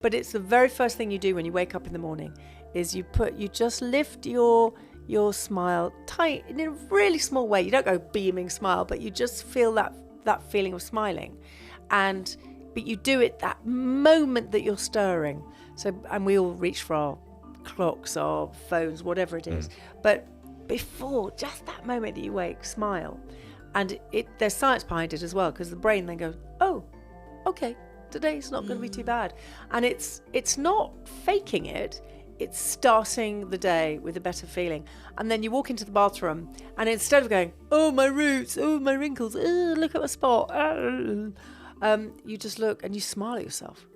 But it's the very first thing you do when you wake up in the morning is you just lift your smile tight in a really small way. You don't go beaming smile, but you just feel that feeling of smiling. But you do it that moment that you're stirring. And we all reach for our clocks, our phones, whatever it is. But before, just that moment that you wake, smile. And there's science behind it as well, because the brain then goes, oh, okay, today's not going to be too bad. And it's not faking it. It's starting the day with a better feeling. And then you walk into the bathroom, and instead of going, oh, my roots, oh, my wrinkles, oh, look at my spot, you just look and you smile at yourself.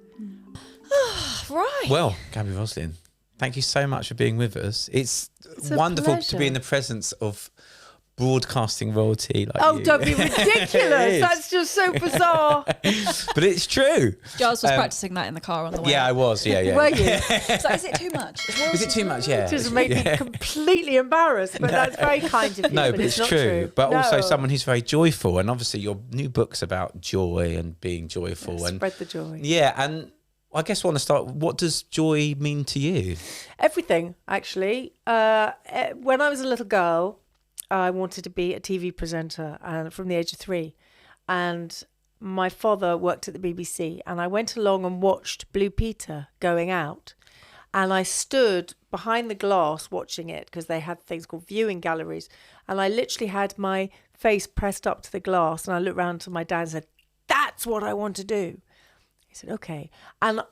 Right. Well, Gaby Roslin, thank you so much for being with us. It's wonderful to be in the presence of broadcasting royalty like you. Don't be ridiculous. That's just so bizarre. But it's true. Giles was practicing that in the car on the way. Yeah, I was. Yeah. Were you? So is it too much? Is it too much? Yeah. It just made me completely embarrassed, but that's very kind of you. No, but it's not true. But No. also someone who's very joyful, and obviously your new book's about joy and being joyful. And spread the joy. Yeah, and I guess I want to start, what does joy mean to you? Everything, actually. When I was a little girl, I wanted to be a TV presenter from the age of 3. And my father worked at the BBC, and I went along and watched Blue Peter going out. And I stood behind the glass watching it, because they had things called viewing galleries. And I literally had my face pressed up to the glass, and I looked round to my dad and said, that's what I want to do. He said, okay. And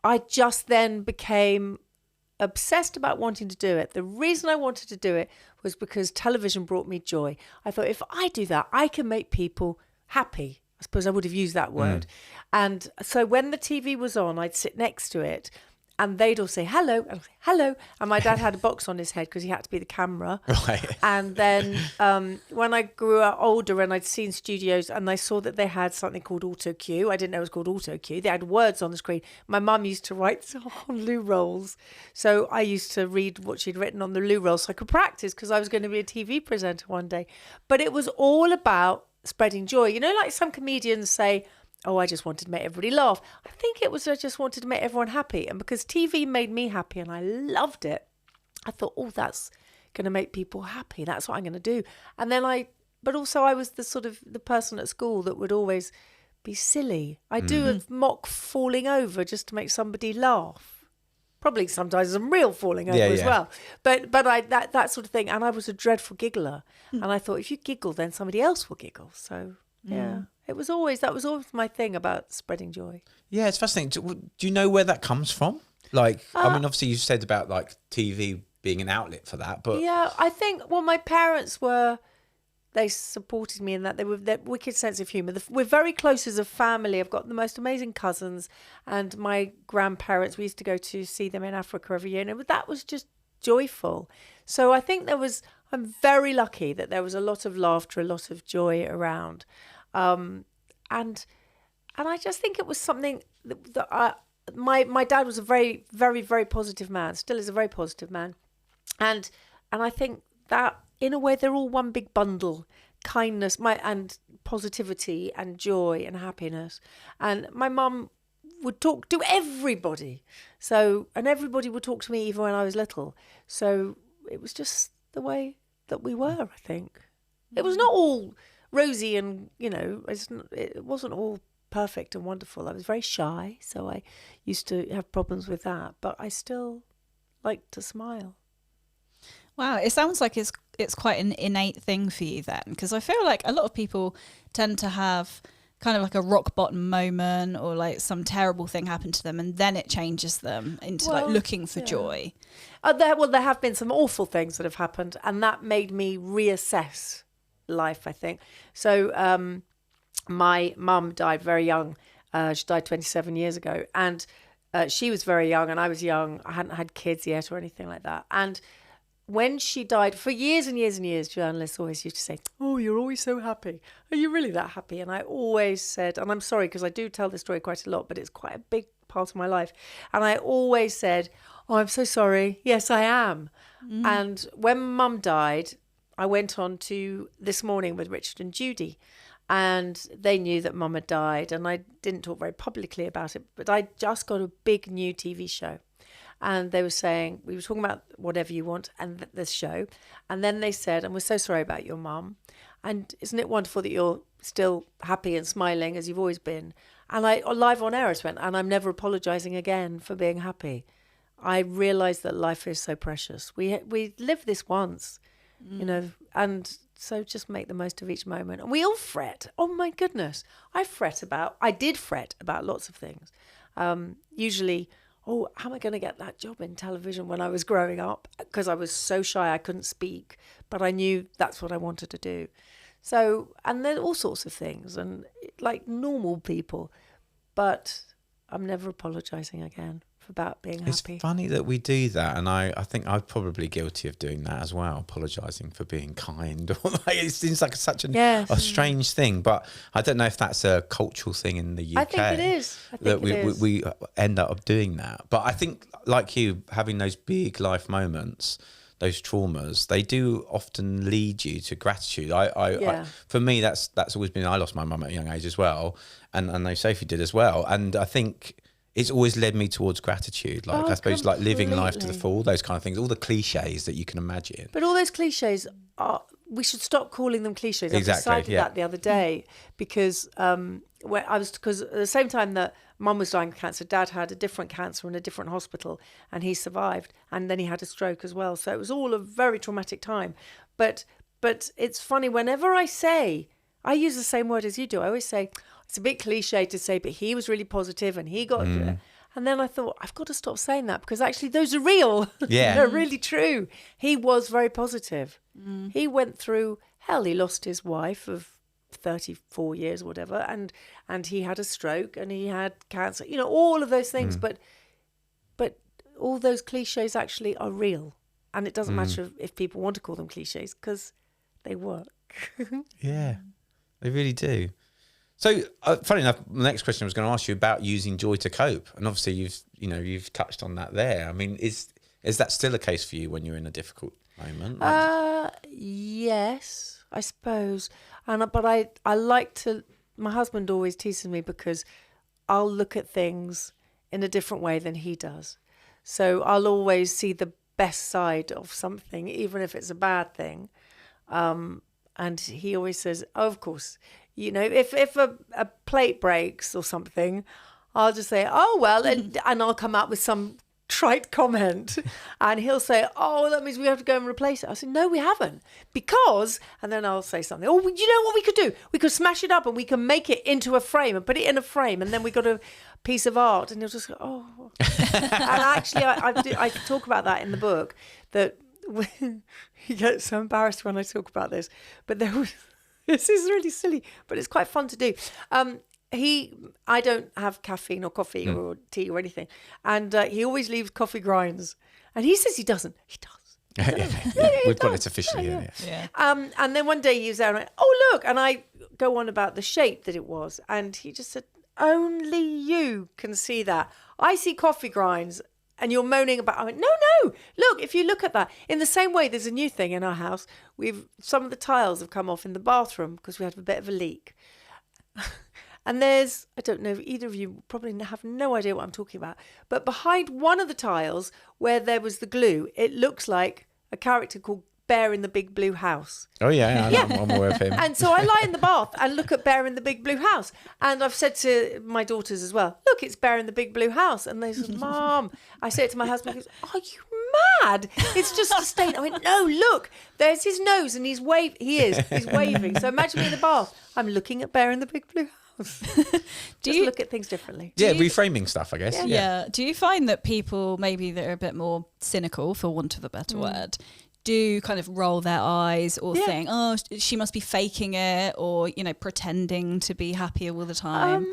I just then became obsessed about wanting to do it. The reason I wanted to do it was because television brought me joy. I thought, if I do that, I can make people happy. I suppose I would have used that word. And so when the TV was on, I'd sit next to it, and they'd all say, hello, and I'd say, hello. And my dad had a box on his head because he had to be the camera. Right. And then when I grew older and I'd seen studios and I saw that they had something called auto cue, I didn't know it was called auto cue. They had words on the screen. My mum used to write on loo rolls. So I used to read what she'd written on the loo rolls so I could practice, because I was going to be a TV presenter one day. But it was all about spreading joy. You know, like some comedians say, oh, I just wanted to make everybody laugh. I think it was I just wanted to make everyone happy. And because TV made me happy and I loved it, I thought, oh, that's going to make people happy. That's what I'm going to do. And then but also I was the person at school that would always be silly. I do a mock falling over just to make somebody laugh. Probably sometimes some real falling over as well. But that sort of thing. And I was a dreadful giggler. And I thought, if you giggle, then somebody else will giggle. So, yeah. That was always my thing about spreading joy. Yeah, it's fascinating. Do you know where that comes from? Like, I mean, obviously you said about like TV being an outlet for that, but yeah, I think my parents they supported me in that. They were their wicked sense of humour. We're very close as a family. I've got the most amazing cousins, and my grandparents. We used to go to see them in Africa every year, and that was just joyful. So I think I'm very lucky that there was a lot of laughter, a lot of joy around. And I just think it was something that my dad was a very, very, very positive man, still is a very positive man. And I think that in a way they're all one big bundle, kindness, and positivity and joy and happiness. And my mum would talk to everybody. And everybody would talk to me even when I was little. So it was just the way that we were, I think. It was not all rosy and, it wasn't all perfect and wonderful. I was very shy, so I used to have problems with that, but I still liked to smile. Wow, it sounds like it's quite an innate thing for you then, because I feel like a lot of people tend to have kind of like a rock bottom moment, or like some terrible thing happened to them, and then it changes them into like looking for joy. There have been some awful things that have happened, and that made me reassess life, I think. So my mum died very young. She died 27 years ago, and she was very young and I was young. I hadn't had kids yet or anything like that. And when she died, for years and years and years, journalists always used to say, oh, you're always so happy. Are you really that happy? And I always said, and I'm sorry because I do tell this story quite a lot, but it's quite a big part of my life. And I always said, oh, I'm so sorry. Yes, I am. And when Mum died, I went on to This Morning with Richard and Judy. And they knew that Mum had died, and I didn't talk very publicly about it, but I just got a big new TV show. And they were saying, we were talking about Whatever You Want and this show. And then they said, and we're so sorry about your mum. And isn't it wonderful that you're still happy and smiling as you've always been? And I, live on air, I went, and I'm never apologising again for being happy. I realised that life is so precious. We live this once, you know, and so just make the most of each moment. And we all fret. Oh, my goodness. I did fret about lots of things. Usually, how am I going to get that job in television when I was growing up? Because I was so shy I couldn't speak, but I knew that's what I wanted to do. So, and then all sorts of things, and like normal people. But I'm never apologising again about being happy. It's funny that we do that, and I think I'm probably guilty of doing that as well, apologising for being kind. It seems like such a strange thing, but I don't know if that's a cultural thing in the UK. I think it is. We end up doing that. But I think, like you, having those big life moments, those traumas, they do often lead you to gratitude. For me, that's always been. I lost my mum at a young age as well, and I know Sophie did as well. And I think it's always led me towards gratitude. Like, I suppose, completely. like living life to the full, those kind of things, all the cliches that you can imagine. But all those cliches we should stop calling them cliches. I decided that the other day because because at the same time that Mum was dying of cancer, Dad had a different cancer in a different hospital, and he survived, and then he had a stroke as well. So it was all a very traumatic time. But it's funny, whenever I use the same word as you do. I always say, it's a bit cliche to say, but he was really positive and he got and then I thought, I've got to stop saying that, because actually those are real. Yeah. They're really true. He was very positive. He went through hell. He lost his wife of 34 years or whatever, and he had a stroke, and he had cancer, you know, all of those things. But all those cliches actually are real, and it doesn't matter if people want to call them cliches, because they work. Yeah, they really do. So, funny enough, the next question I was going to ask you about using joy to cope, and obviously you've touched on that there. I mean, is that still a case for you when you're in a difficult moment? Yes, I suppose. But I like to. My husband always teases me because I'll look at things in a different way than he does. So I'll always see the best side of something, even if it's a bad thing. And he always says, oh, of course, you know, if a plate breaks or something, I'll just say, oh, well, and I'll come out with some trite comment, and he'll say, oh, that means we have to go and replace it. I said, no, we haven't, because, and then I'll say something, oh, you know what we could do? We could smash it up and we can make it into a frame and put it in a frame, and then we got a piece of art. And he'll just go, oh. And actually, I talk about that in the book, that he gets so embarrassed when I talk about this, but this is really silly, but it's quite fun to do. I don't have caffeine or coffee or tea or anything, and he always leaves coffee grinds, and he says he doesn't. He does. We've got it officially in here. And then one day he was there and I went, oh, look, and I go on about the shape that it was, and he just said, only you can see that. I see coffee grinds, and you're moaning about. I went, no, look, if you look at that, in the same way, there's a new thing in our house. Some of the tiles have come off in the bathroom because we had a bit of a leak. And I don't know if either of you probably have no idea what I'm talking about, but behind one of the tiles where there was the glue, it looks like a character called Bear in the Big Blue House. Oh, yeah. I'm aware of him. And so I lie in the bath and look at Bear in the Big Blue House. And I've said to my daughters as well, look, it's Bear in the Big Blue House. And they said, Mom, I say it to my husband, he goes, are you mad? It's just a stain. I went, no, look, there's his nose and he's waving. He's waving. So imagine me in the bath. I'm looking at Bear in the Big Blue House. Just look at things differently. Reframing stuff, I guess. Yeah. Do you find that people maybe that are a bit more cynical, for want of a better word, do kind of roll their eyes or think, oh, she must be faking it, or, you know, pretending to be happy all the time?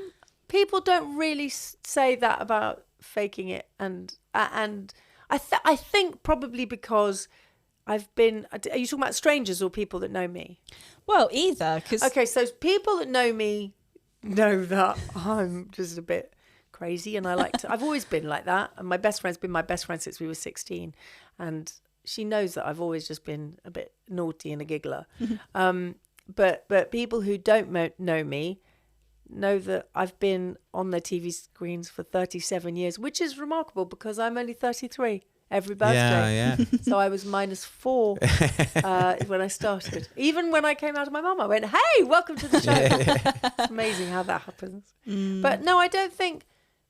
People don't really say that about faking it, and I think probably because I've been. Are you talking about strangers or people that know me? Well, either. Okay, so people that know me know that I'm just a bit crazy, and I've always been like that, and my best friend's been my best friend since we were 16, and she knows that I've always just been a bit naughty and a giggler. But people who don't know me know that I've been on their TV screens for 37 years, which is remarkable because I'm only 33 every birthday. Yeah. So I was -4 when I started. Even when I came out of my mum, I went, hey, welcome to the show. It's amazing how that happens. But no, I don't think,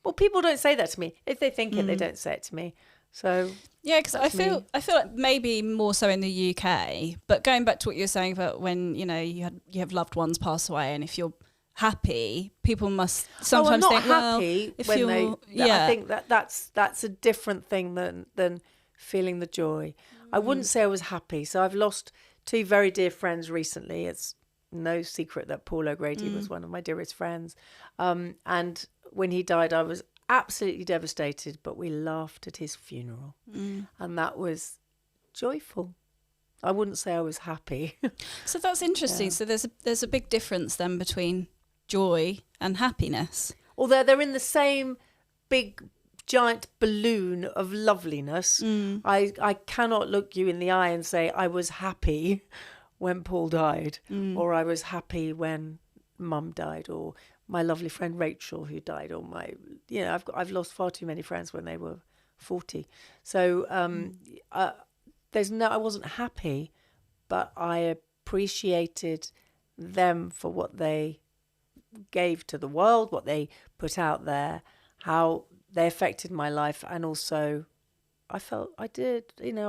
well, people don't say that to me. If they think it, they don't say it to me. So yeah, because I feel like maybe more so in the UK. But going back to what you were saying about when you have loved ones pass away, and if you're happy, people must sometimes think, happy well, if when you're, I think that's a different thing than feeling the joy. I wouldn't say I was happy. So I've lost 2 very dear friends recently. It's no secret that Paul O'Grady was one of my dearest friends. And when he died, I was absolutely devastated, but we laughed at his funeral. And that was joyful. I wouldn't say I was happy. So that's interesting. So there's a big difference then between joy and happiness. Although they're in the same big giant balloon of loveliness, I cannot look you in the eye and say I was happy when Paul died, or I was happy when Mum died, or my lovely friend Rachel who died, or I've lost far too many friends when they were 40. So I wasn't happy, but I appreciated them for what they gave to the world, what they put out there, how they affected my life. And also I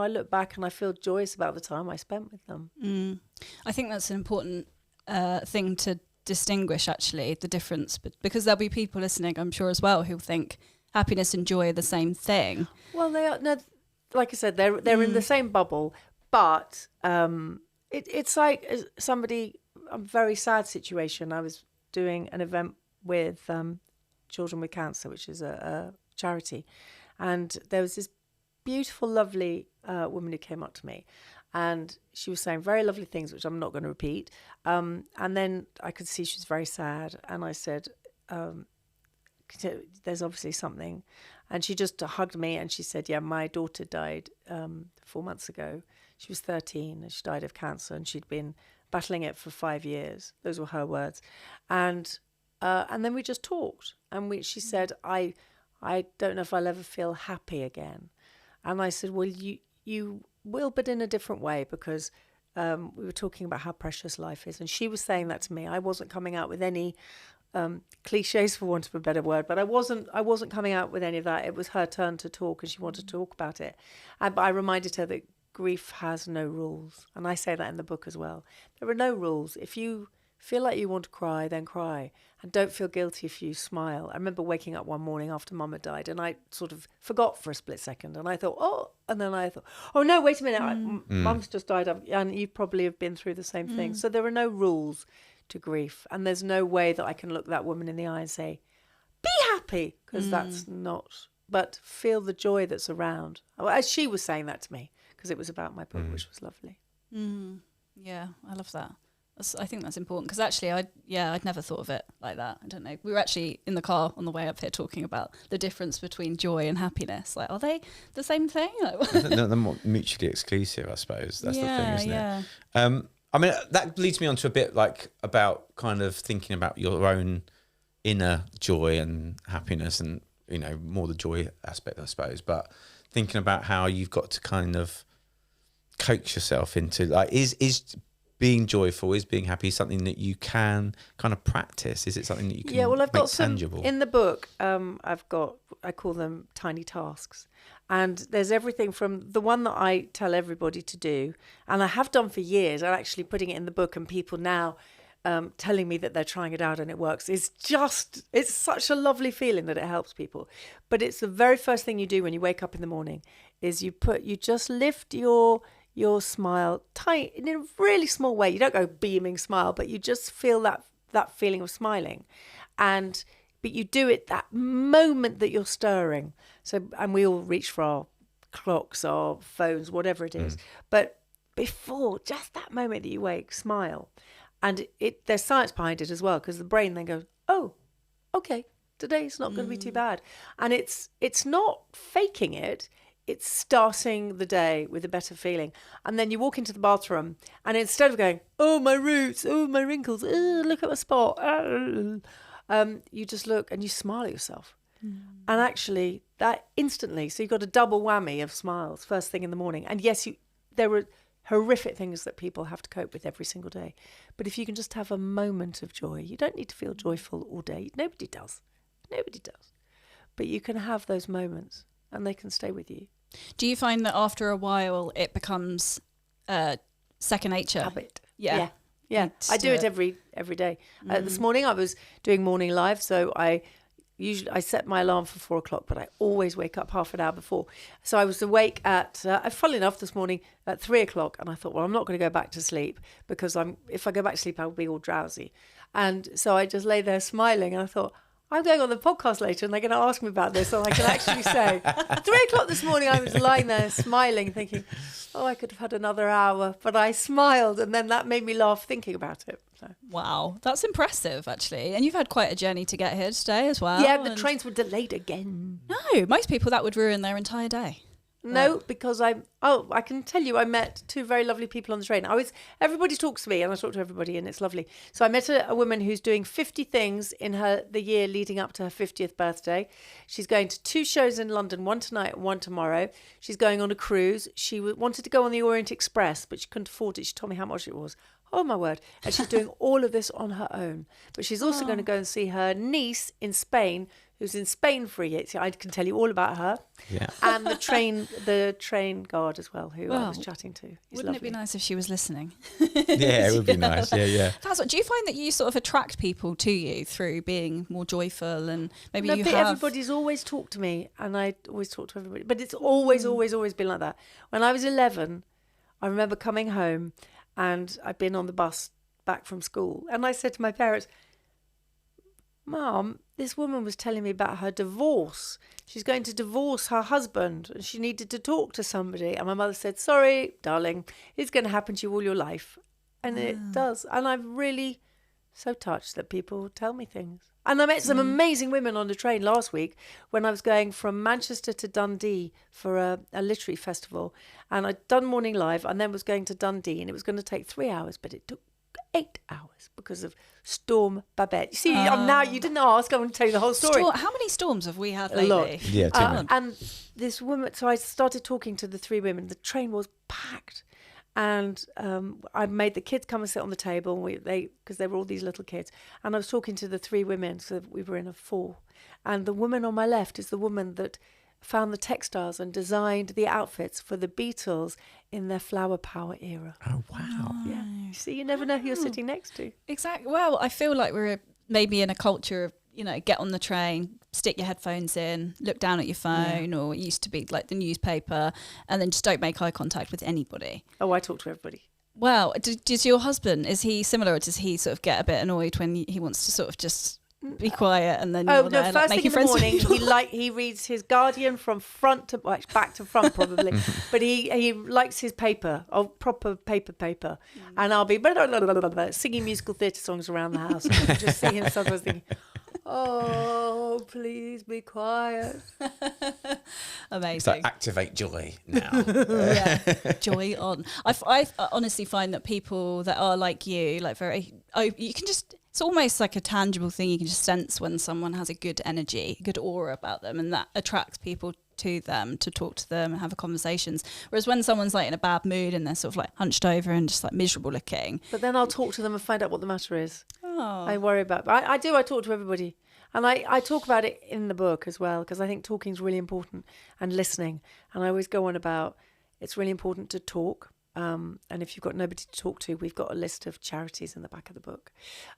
look back and I feel joyous about the time I spent with them. I think that's an important thing to distinguish, actually, the difference, because there'll be people listening, I'm sure as well, who think happiness and joy are the same thing. Well, they are. No, like I said, they're in the same bubble, but it's like a very sad situation. I was doing an event with Children with Cancer, which is a charity, and there was this beautiful, lovely woman who came up to me, and she was saying very lovely things, which I'm not going to repeat. And then I could see she was very sad, and I said, there's obviously something. And she just hugged me and she said, yeah, my daughter died 4 months ago. She was 13 and she died of cancer, and she'd been battling it for 5 years. Those were her words. And then we just talked, and she said, I don't know if I'll ever feel happy again. And I said, well, you will, but in a different way, because we were talking about how precious life is. And she was saying that to me. I wasn't coming out with any cliches, for want of a better word, but I wasn't coming out with any of that. It was her turn to talk, and she wanted to talk about it. But I reminded her that grief has no rules, and I say that in the book as well. There are no rules. If you feel like you want to cry, then cry, and don't feel guilty if you smile. I remember waking up one morning after Mum had died, and I sort of forgot for a split second, and I thought, and then I thought, oh no, wait a minute, Mum's just died, and you probably have been through the same thing. So there are no rules to grief, and there's no way that I can look that woman in the eye and say, be happy, because that's not, but feel the joy that's around. As she was saying that to me, because it was about my book, which was lovely. Yeah, I love that. I think that's important, because actually I'd never thought of it like that. I don't know. We were actually in the car on the way up here talking about the difference between joy and happiness. Like, are they the same thing? They're more mutually exclusive, I suppose. That's the thing, isn't it? I mean, that leads me on to a bit like about kind of thinking about your own inner joy and happiness, and, more the joy aspect, I suppose, but thinking about how you've got to kind of coax yourself into, like, is being joyful, is being happy something that you can kind of practice? Is it something that you can I've got tangible? In the book, I call them tiny tasks. And there's everything from the one that I tell everybody to do, and I have done for years. I'm actually putting it in the book, and people now telling me that they're trying it out and it works. It's such a lovely feeling that it helps people. But it's the very first thing you do when you wake up in the morning is you just lift your smile tight in a really small way. You don't go beaming smile, but you just feel that feeling of smiling. But you do it that moment that you're stirring. So, and we all reach for our clocks, our phones, whatever it is. But before, just that moment that you wake, smile. And there's science behind it as well, because the brain then goes, oh, okay, today's not going to be too bad. And it's not faking it. it's starting the day with a better feeling. And then you walk into the bathroom and instead of going, oh, my roots, oh, my wrinkles, oh, look at my spot, you just look and you smile at yourself. And actually that instantly, so you've got a double whammy of smiles first thing in the morning. And yes, there are horrific things that people have to cope with every single day. But if you can just have a moment of joy, you don't need to feel joyful all day. Nobody does. But you can have those moments and they can stay with you. Do you find that after a while it becomes second nature? Habit. Yeah. I do it every day. This morning I was doing morning live, so I set my alarm for 4:00, but I always wake up half an hour before. So I was awake at, funnily enough, this morning at 3:00, and I thought, well, I'm not going to go back to sleep because if I go back to sleep, I'll be all drowsy. And so I just lay there smiling, and I thought, I'm going on the podcast later and they're going to ask me about this, so I can actually say, 3:00 this morning, I was lying there smiling, thinking, oh, I could have had another hour, but I smiled, and then that made me laugh thinking about it. So. Wow, that's impressive, actually. And you've had quite a journey to get here today as well. Yeah, the trains were delayed again. No, most people that would ruin their entire day. No, because I can tell you, I met two very lovely people on the train. Everybody talks to me and I talk to everybody and it's lovely. So I met a woman who's doing 50 things in the year leading up to her 50th birthday. She's going to 2 shows in London, one tonight and one tomorrow. She's going on a cruise. She wanted to go on the Orient Express, but she couldn't afford it. She told me how much it was. Oh, my word. And she's doing all of this on her own. But she's also going to go and see her niece in Spain, who's in Spain for a year. So I can tell you all about her. Yeah. And the train guard as well, who I was chatting to. Wouldn't it be nice if she was listening? Yeah, it would be nice. Yeah. Do you find that you sort of attract people to you through being more joyful and maybe you have... Everybody's always talked to me and I always talk to everybody. But it's always been like that. When I was 11, I remember coming home and I'd been on the bus back from school. And I said to my parents, Mom, this woman was telling me about her divorce. She's going to divorce her husband and she needed to talk to somebody. And my mother said, sorry, darling, it's going to happen to you all your life. And it does. And I'm really so touched that people tell me things. And I met some amazing women on the train last week when I was going from Manchester to Dundee for a literary festival. And I'd done Morning Live and then was going to Dundee and it was going to take 3 hours, but it took 8 hours because of Storm Babette. You see, now you didn't ask, I'm going to tell you the whole story. How many storms have we had lately? A lot. Yeah, too many. And this woman, so I started talking to the 3 women. The train was packed. And I made the kids come and sit on the table because they were all these little kids. And I was talking to the 3 women, so we were in a 4. And the woman on my left is the woman that found the textiles and designed the outfits for the Beatles in their flower power era. Oh, wow. Yeah. See, you never know who you're sitting next to. Exactly. Well, I feel like we're maybe in a culture of, get on the train, stick your headphones in, look down at your phone, or it used to be like the newspaper, and then just don't make eye contact with anybody. Oh, I talk to everybody. Well, does your husband, is he similar, or does he sort of get a bit annoyed when he wants to sort of just be quiet and then first thing in the morning he reads his Guardian from front to back to front probably, but he likes his paper, proper paper, and I'll be singing musical theatre songs around the house and I can just see him sometimes thinking, oh, please be quiet. Amazing. It's like activate joy now. Joy on. I honestly find that people that are like you, like you can just, it's almost like a tangible thing. You can just sense when someone has a good energy, good aura about them, and that attracts people to them, to talk to them and have conversations. Whereas when someone's like in a bad mood and they're sort of like hunched over and just like miserable looking. But then I'll talk to them and find out what the matter is. Oh. I worry about it. I talk to everybody. And I talk about it in the book as well, because I think talking is really important, and listening. And I always go on about it's really important to talk. And if you've got nobody to talk to, we've got a list of charities in the back of the book.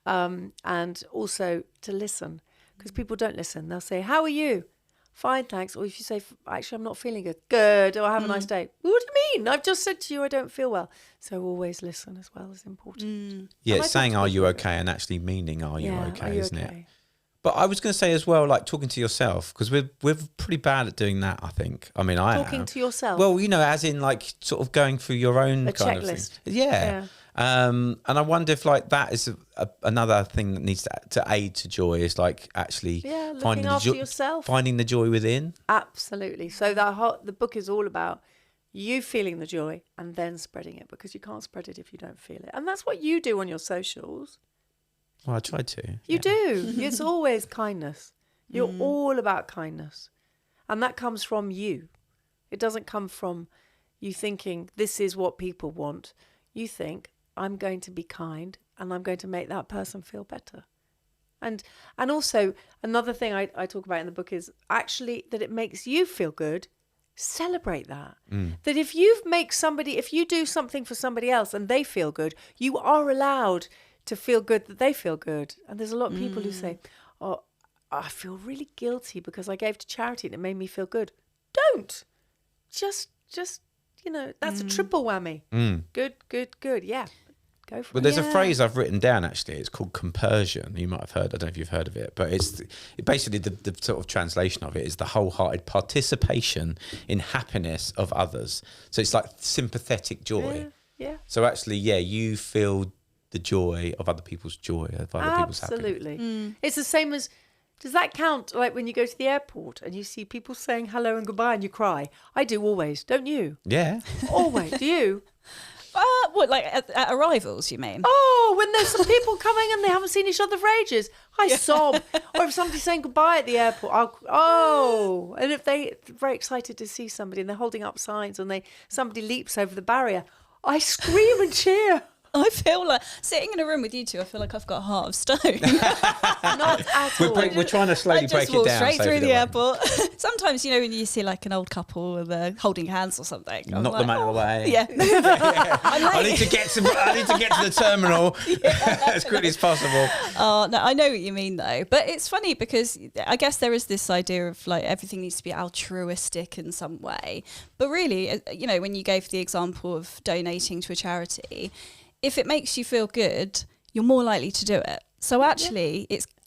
And also to listen, because people don't listen. They'll say, how are you? Fine, thanks. Or if you say, actually, I'm not feeling good. Good. Or have a nice day. What do you mean? I've just said to you I don't feel well. So always listen as well is important. Yeah, it's saying, are you okay? And actually meaning, are you okay, isn't it? But I was going to say as well, like talking to yourself, because we're pretty bad at doing that, I think. I mean, I Talking am. to yourself? Well, as in like sort of going through your own kind checklist. of thing. Yeah. And I wonder if like that is another thing that needs to aid to joy, is like actually looking after yourself. Finding the joy within. Absolutely. So the book is all about you feeling the joy and then spreading it, because you can't spread it if you don't feel it. And that's what you do on your socials. Well, I try to. You do. It's always kindness. You're all about kindness. And that comes from you. It doesn't come from you thinking this is what people want. You think, I'm going to be kind and I'm going to make that person feel better. And also another thing I talk about in the book is actually that it makes you feel good. Celebrate that. That if you do something for somebody else and they feel good, you are allowed to feel good that they feel good. And there's a lot of people who say, oh, I feel really guilty because I gave to charity and it made me feel good. Don't. Just that's a triple whammy. Good. Yeah. Go for it. But there's a phrase I've written down, actually. It's called compersion. You might have heard. I don't know if you've heard of it, but it's basically the sort of translation of it is the wholehearted participation in happiness of others. So it's like sympathetic joy. Yeah. So actually, you feel the joy of other people's joy, of other people's happiness. Absolutely. It's the same as, does that count like when you go to the airport and you see people saying hello and goodbye and you cry? I do always, don't you? Yeah. Always. Do you? What, like at arrivals, you mean? Oh, when there's some people coming and they haven't seen each other for ages, I sob. Or if somebody's saying goodbye at the airport, and if they're very excited to see somebody and they're holding up signs and somebody leaps over the barrier, I scream and cheer. I feel like sitting in a room with you two, I feel like I've got a heart of stone. Not at all. We're trying to slowly break it down. Straight through the airport. Sometimes, when you see like an old couple and they're holding hands or something, knock them out of the way. Yeah. I need to get to the terminal as quickly as possible. Oh no, I know what you mean though. But it's funny because I guess there is this idea of like everything needs to be altruistic in some way. But really, when you gave the example of donating to a charity, if it makes you feel good, you're more likely to do it. So actually,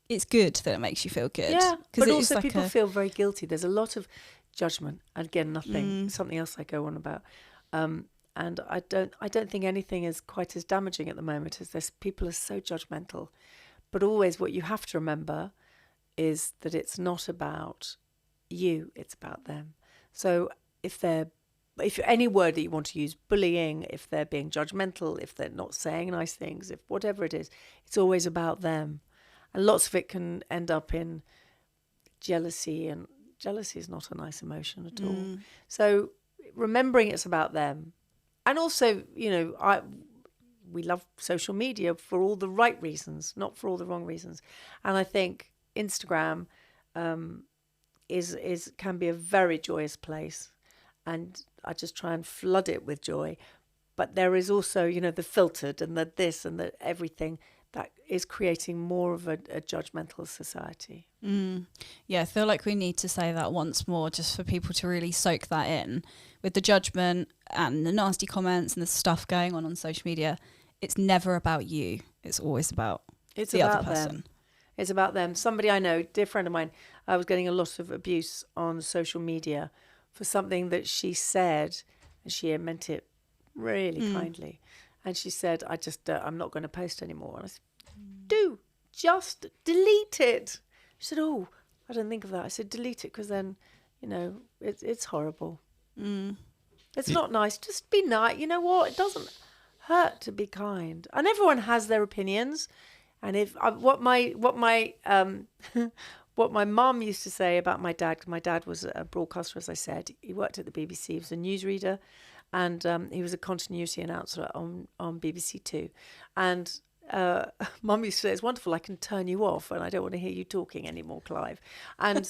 it's good that it makes you feel good. Yeah, but also like people feel very guilty. There's a lot of judgment. And again, something else I go on about. And I don't think anything is quite as damaging at the moment as this. People are so judgmental. But always what you have to remember is that it's not about you, it's about them. So if any word that you want to use, bullying, if they're being judgmental, if they're not saying nice things, if whatever it is, it's always about them. And lots of it can end up in jealousy, and jealousy is not a nice emotion at all. So remembering it's about them. And also, we love social media for all the right reasons, not for all the wrong reasons. And I think Instagram can be a very joyous place. And I just try and flood it with joy. But there is also, the filtered and the this and the everything that is creating more of a judgmental society. Yeah, I feel like we need to say that once more just for people to really soak that in. With the judgment and the nasty comments and the stuff going on social media, it's never about you. It's always about the other person. Them. It's about them. Somebody I know, dear friend of mine, I was getting a lot of abuse on social media for something that she said, and she meant it really kindly. And she said, I'm not going to post anymore. And I said, just delete it. She said, oh, I didn't think of that. I said, delete it, because then, it's horrible. It's not nice. Just be nice. You know what? It doesn't hurt to be kind. And everyone has their opinions. And if what my mum used to say about my dad, 'cause my dad was a broadcaster, as I said. He worked at the BBC. He was a newsreader, and he was a continuity announcer on BBC Two. And Mum used to say, it's wonderful, I can turn you off and I don't want to hear you talking anymore, Clive. And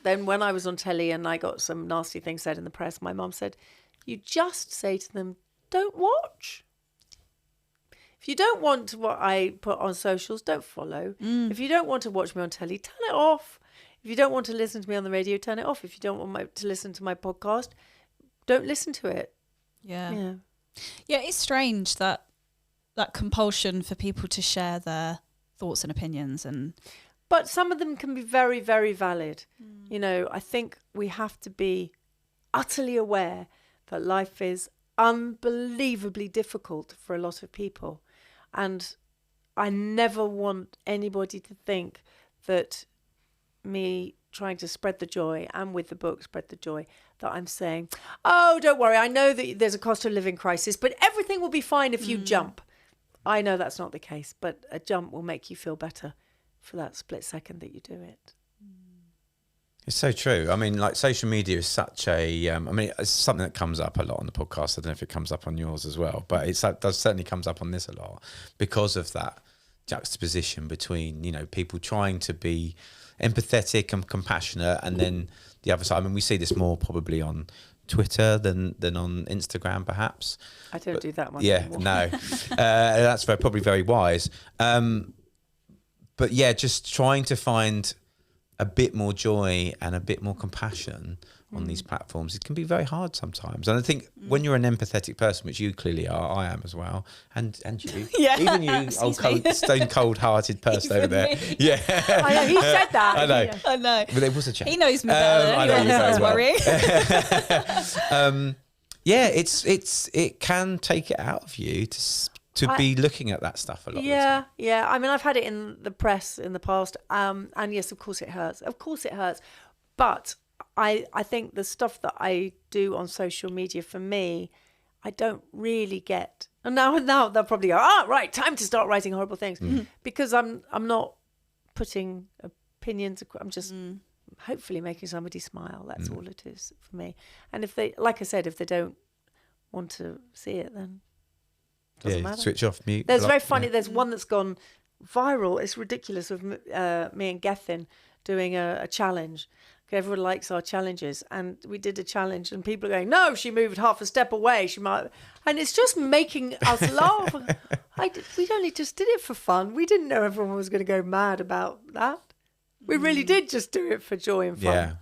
then when I was on telly and I got some nasty things said in the press, my mum said, you just say to them, don't watch. If you don't want what I put on socials, don't follow. If you don't want to watch me on telly, turn it off. If you don't want to listen to me on the radio, turn it off. If you don't want to listen to my podcast, don't listen to it. Yeah, it's strange that compulsion for people to share their thoughts and opinions. And But some of them can be very, very valid. You know, I think we have to be utterly aware that life is unbelievably difficult for a lot of people. And I never want anybody to think that me trying to spread the joy, and with the book Spread the Joy, that I'm saying, oh, don't worry, I know that there's a cost of living crisis, but everything will be fine if you jump. I know that's not the case, but a jump will make you feel better for that split second that you do it. It's so true. I mean, like, social media is such a, I mean, it's something that comes up a lot on the podcast. I don't know if it comes up on yours as well, but it does certainly comes up on this a lot because of that juxtaposition between, you know, people trying to be empathetic and compassionate, and then the other side. I mean, we see this more probably on Twitter than on Instagram, perhaps. I don't do that one anymore. No. That's probably very wise. But yeah, just trying to find a bit more joy and a bit more compassion on these platforms, it can be very hard sometimes. And I think when you're an empathetic person, which you clearly are, I am as well, and you, even you, stone cold hearted person over there. Me. Yeah, I know, he said that. I know. But there was a chat. He knows me better than anyone else worrying. Yeah, it can take it out of you to be looking at that stuff a lot. Yeah. I mean, I've had it in the press in the past, and yes, of course it hurts. But I think the stuff that I do on social media, for me, I don't really get. And now they'll probably go, right, time to start writing horrible things, because I'm not putting opinions. I'm just hopefully making somebody smile. That's all it is for me. And if they, like I said, if they don't want to see it, then doesn't matter. Switch off, mute. There's very funny. There's one that's gone viral. It's ridiculous, of me and Gethin doing a challenge. Everyone likes our challenges, and we did a challenge, and people are going, "No, she moved half a step away. She might," and it's just making us laugh. We only just did it for fun. We didn't know everyone was going to go mad about that. We really did just do it for joy and fun.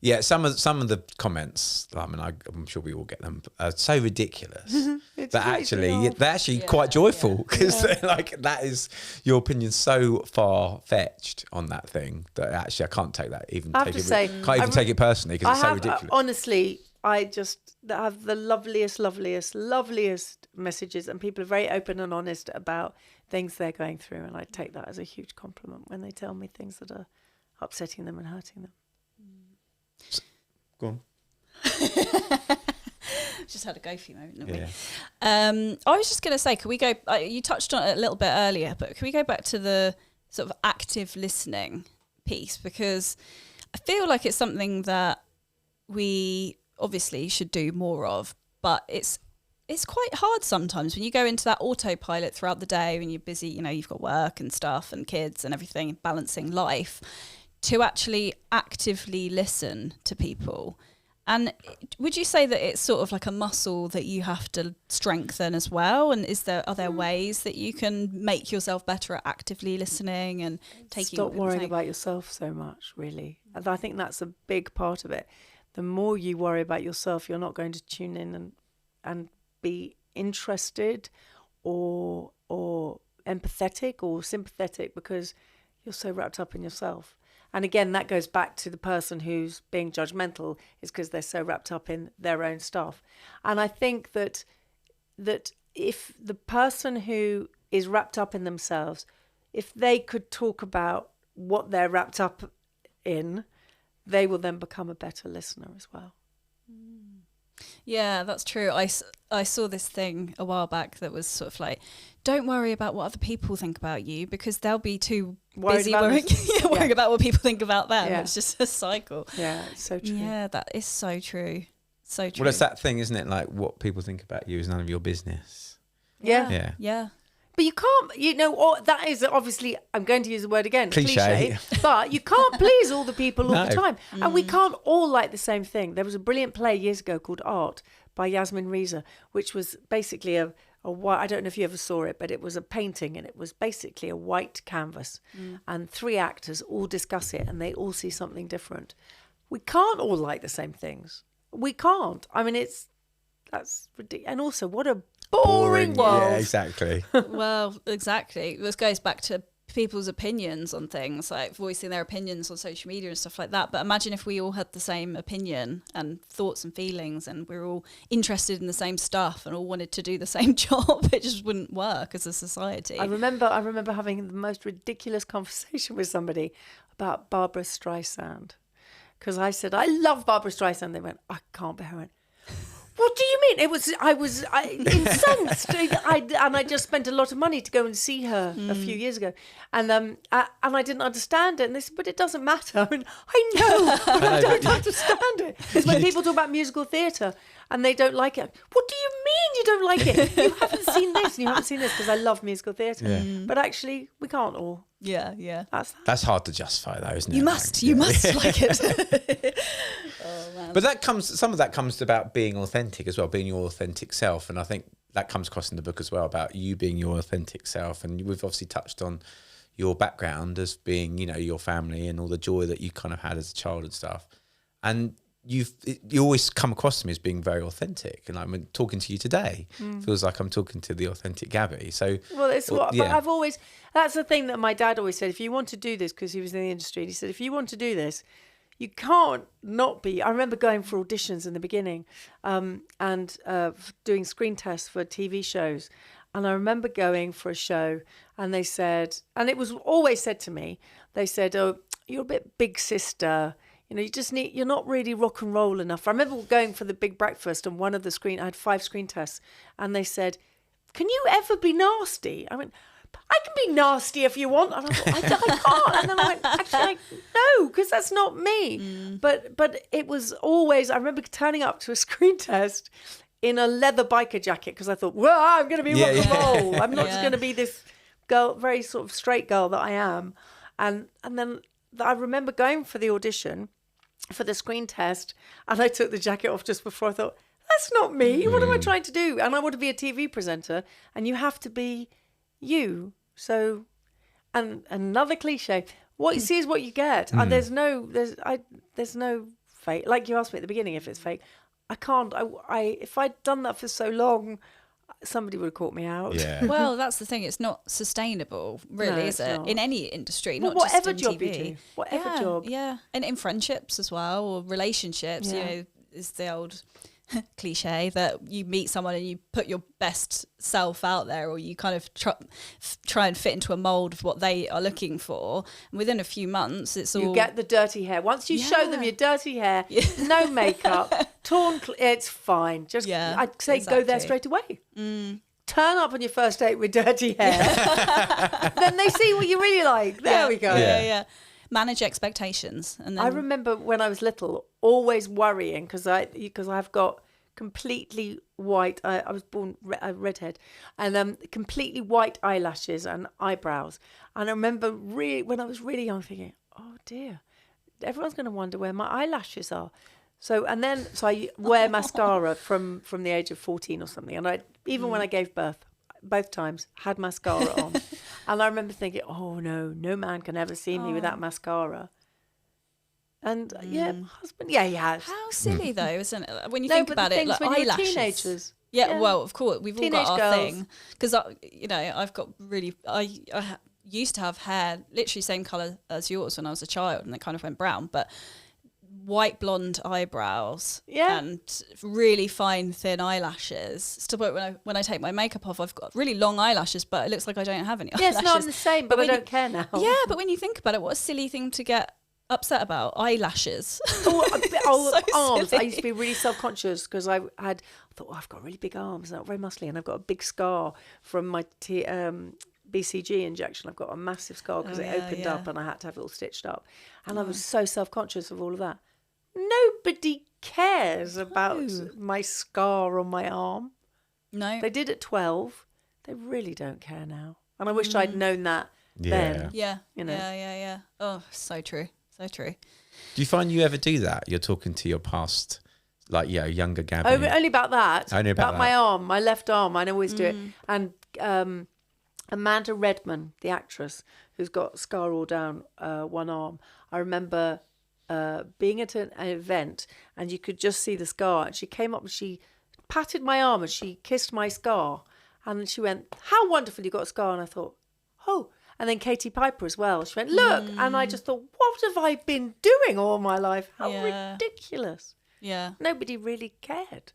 Yeah. Some of the comments, I mean, I'm sure we all get them, are so ridiculous. But actually, they're actually quite joyful, because like, that is your opinion so far fetched on that thing that actually I can't take that. Take it personally, because it's so ridiculous. Honestly, I just have the loveliest messages, and people are very open and honest about things they're going through, and I take that as a huge compliment when they tell me things that are upsetting them and hurting them. Go on. Just had a go-for moment, didn't we? I was just going to say, could we go? You touched on it a little bit earlier, but can we go back to the sort of active listening piece? Because I feel like it's something that we obviously should do more of, but it's quite hard sometimes when you go into that autopilot throughout the day when you're busy. You know, you've got work and stuff and kids and everything, balancing life, to actually actively listen to people. And would you say that it's sort of like a muscle that you have to strengthen as well? And are there ways that you can make yourself better at actively listening and taking? Stop worrying about yourself so much, really. And I think that's a big part of it. The more you worry about yourself, you're not going to tune in and be interested or empathetic or sympathetic, because you're so wrapped up in yourself. And again, that goes back to the person who's being judgmental, is because they're so wrapped up in their own stuff. And I think that if the person who is wrapped up in themselves, if they could talk about what they're wrapped up in, they will then become a better listener as well. Yeah, that's true. I saw this thing a while back that was sort of like, don't worry about what other people think about you, because they'll be too busy worrying about what people think about them. Yeah. It's just a cycle. Yeah, it's so true. Yeah, that is so true. So true. Well, it's that thing, isn't it? Like, what people think about you is none of your business. Yeah. But you can't, that is obviously, I'm going to use the word again, cliche, but you can't please all the people all the time. And we can't all like the same thing. There was a brilliant play years ago called Art by Yasmin Reza, which was basically a white, I don't know if you ever saw it, but it was a painting, and it was basically a white canvas, and 3 actors all discuss it, and they all see something different. We can't all like the same things. We can't. I mean, that's ridiculous. And also, what a boring world. Yeah, exactly. Well, exactly. This goes back to people's opinions on things, like voicing their opinions on social media and stuff like that. But imagine if we all had the same opinion and thoughts and feelings, and we were all interested in the same stuff and all wanted to do the same job. It just wouldn't work as a society. I remember having the most ridiculous conversation with somebody about Barbara Streisand, because I said, I love Barbara Streisand. They went, I can't bear her. I went, what do you mean? I was incensed. I just spent a lot of money to go and see her a few years ago, and I didn't understand it. And they said, but it doesn't matter. I mean, I know, but I don't understand it. It's when people talk about musical theatre and they don't like it. What do you mean you don't like it? You haven't seen this, and you haven't seen this, because I love musical theatre. Yeah. But actually, we can't all. Yeah. That's hard to justify, though, isn't it? You must like it. Oh, man. But some of that comes about being authentic as well, being your authentic self. And I think that comes across in the book as well, about you being your authentic self. And we've obviously touched on your background as being, your family and all the joy that you kind of had as a child and stuff. And you always come across to me as being very authentic. And I'm talking to you today. Feels like I'm talking to the authentic Gaby. So, but I've always, that's the thing that my dad always said, if you want to do this, because he was in the industry, he said, if you want to do this, you can't not be. I remember going for auditions in the beginning, and doing screen tests for TV shows. And I remember going for a show, and they said, and it was always said to me, they said, oh, you're a bit big sister. You're not really rock and roll enough. I remember going for the big breakfast, and I had 5 screen tests, and they said, can you ever be nasty? I went, I can be nasty if you want. And I thought, I can't. And then I went, actually, no, because that's not me. But it was always, I remember turning up to a screen test in a leather biker jacket, because I thought, well, I'm going to be rock and roll. I'm not just going to be this girl, very sort of straight girl that I am. And then I remember going for the audition for the screen test, and I took the jacket off just before. I thought, that's not me. What am I trying to do? And I want to be a TV presenter, and you have to be you. So, and another cliche, what you see is what you get. And there's no fake. Like you asked me at the beginning if it's fake. I can't. If I'd done that for so long, somebody would have caught me out. Yeah. Well, that's the thing. It's not sustainable, really, is it? Not. In any industry, not whatever just in job TV. You do. Whatever job. Yeah, and in friendships as well, or relationships. Is the old cliche that you meet someone and you put your best self out there, or you kind of try and fit into a mold of what they are looking for, and within a few months you get the dirty hair. Once you show them your dirty hair, no makeup, torn, it's fine. Just I'd say go there straight away. Turn up on your first date with dirty hair. Then they see what you really like. There we go. Yeah. Manage expectations. And then... I remember when I was little always worrying, because I've got completely white, I was born a redhead, and completely white eyelashes and eyebrows. And I remember when I was really young thinking, oh dear, everyone's going to wonder where my eyelashes are. So I wear mascara from the age of 14 or something. And even when I gave birth, both times, had mascara on. And I remember thinking, oh no man can ever see me with that mascara. And my husband, he has. How silly though, isn't it? When you think about it, like eyelashes. Teenagers. Yeah, well, of course, we've all got our girls. thing. Because I've got I used to have hair literally same colour as yours when I was a child, and it kind of went brown, but white blonde eyebrows and really fine thin eyelashes. To the point when I take my makeup off, I've got really long eyelashes, but it looks like I don't have any eyelashes. Yes, no, I'm the same, but I don't care now. Yeah, but when you think about it, what a silly thing to get upset about, eyelashes. Arms. I used to be really self-conscious because I thought, I've got really big arms, not very muscly, and I've got a big scar from my BCG injection. I've got a massive scar because it opened up and I had to have it all stitched up. And I was so self-conscious of all of that. Nobody cares about my scar on my arm. No. They did at 12. They really don't care now. And I wish I'd known that then. Yeah. Yeah. Oh, so true. So true. Do you find you ever do that? You're talking to your past, like, younger Gaby. Only about that. Only about that. My arm, my left arm. I always do it. And Amanda Redman, the actress, who's got scar all down one arm. I remember being at an event and you could just see the scar. And she came up and she patted my arm and she kissed my scar. And she went, how wonderful you got a scar. And I thought, oh. And then Katie Piper as well. She went, look. And I just thought, what have I been doing all my life? How ridiculous. Yeah. Nobody really cared.